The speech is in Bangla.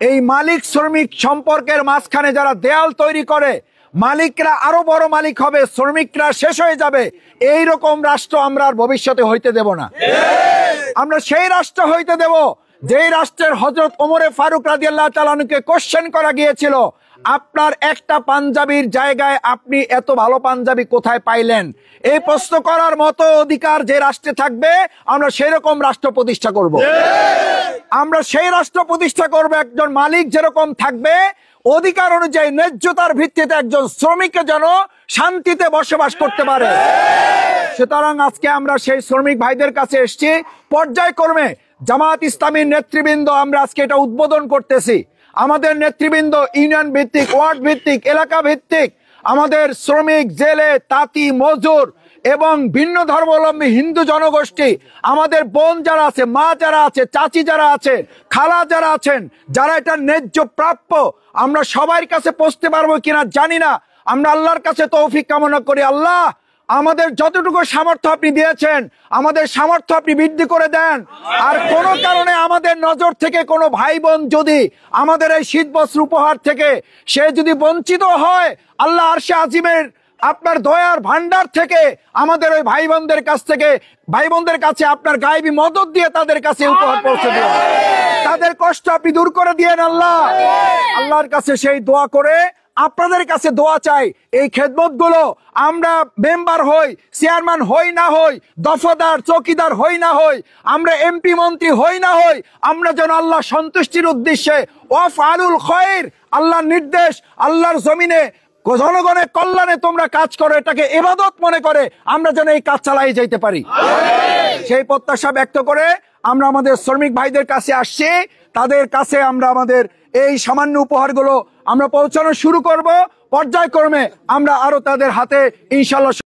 এই মালিক শ্রমিক সম্পর্কের মাঝখানে যারা দেয়াল তৈরি করে, মালিকরা আরো বড় মালিক হবে, শ্রমিকরা শেষ হয়ে যাবে, এই রকম রাষ্ট্র আমরা আর ভবিষ্যতে হইতে দেব না। আমরা সেই রাষ্ট্র হইতে দেব যেই রাষ্ট্রের হযরত ওমরে ফারুক রাদিয়াল্লাহু তাআলা আনহুকে কোশ্চেন করা গিয়েছিল, আপনার একটা পাঞ্জাবির জায়গায় আপনি এত ভালো পাঞ্জাবি কোথায় পাইলেন? এই প্রশ্ন করার মতো অধিকার যে রাষ্ট্রে থাকবে, আমরা সেই রকম রাষ্ট্র প্রতিষ্ঠা করব। আমরা সেই রাষ্ট্র প্রতিষ্ঠা করব একজন মালিক যেরকম থাকবে, অধিকার অনুযায়ী ন্যায্যতার ভিত্তিতে একজন শ্রমিককে যেন শান্তিতে বসবাস করতে পারে। সুতরাং আজকে আমরা সেই শ্রমিক ভাইদের কাছে এসেছি, পর্যায়ক্রমে জামাত ইসলামীর নেতৃবৃন্দ আমরা আজকে এটা উদ্বোধন করতেছি। আমাদের নেতৃবৃন্দ ইউনিয়ন ভিত্তিক, ওয়ার্ড ভিত্তিক, এলাকা ভিত্তিক, আমাদের শ্রমিক, জেলে, তাঁতি, মজুর এবং ভিন্ন ধর্মাবলম্বী হিন্দু জনগোষ্ঠী, আমাদের বোন যারা আছে, মা যারা আছে, চাচি যারা আছে, খালা যারা আছেন, যারা এটা ন্যায্য প্রাপ্য, আমরা সবার কাছে পৌঁছতে পারবো কিনা জানি না। আমরা আল্লাহর কাছে তৌফিক কামনা করি, আল্লাহ আমাদের যতটুকু সামর্থ্য আপনি দিয়েছেন, আমাদের সামর্থ্য আপনি বৃদ্ধি করে দেন। আর কোনো কারণে আমাদের নজর থেকে কোনো ভাই বোন যদি আমাদের এই শীত বস্ত্র উপহার থেকে সে যদি বঞ্চিত হয়, আল্লাহ আরশে আজিমের আপনার দয়ার ভান্ডার থেকে আমাদের ওই ভাই বোনদের কাছ থেকে, ভাই বোনদের কাছে আপনার গায়েবী মদত দিয়ে তাদের কাছে উপহার পৌঁছে দিন, তাদের কষ্ট আপনি দূর করে দিয়েন আল্লাহ। আল্লাহর কাছে সেই দোয়া করে আপনাদের কাছে দোয়া চাই, এই খেদমত গুলো আমরা মেম্বার হই, চেয়ারম্যান হই না হই, দফাদার চৌকিদার হই না হই, আমরা এমপি মন্ত্রী হই না হই, আমরা যেন আল্লাহ সন্তুষ্টির উদ্দেশ্যে ওয়াফআলুল খায়র, আল্লাহর নির্দেশ, আল্লাহর জমিনে জনগণের কল্যাণে তোমরা কাজ করো, এটাকে ইবাদত মনে করে আমরা যেন এই কাজ চালাই যাইতে পারি। সেই প্রত্যাশা ব্যক্ত করে আমরা আমাদের শ্রমিক ভাইদের কাছে আসছি, তাদের কাছে আমরা আমাদের এই সামান্য উপহারগুলো আমরা পৌঁছানো শুরু করব। পর্যায়ক্রমে আমরা আরো তাদের হাতে ইনশাআল্লাহ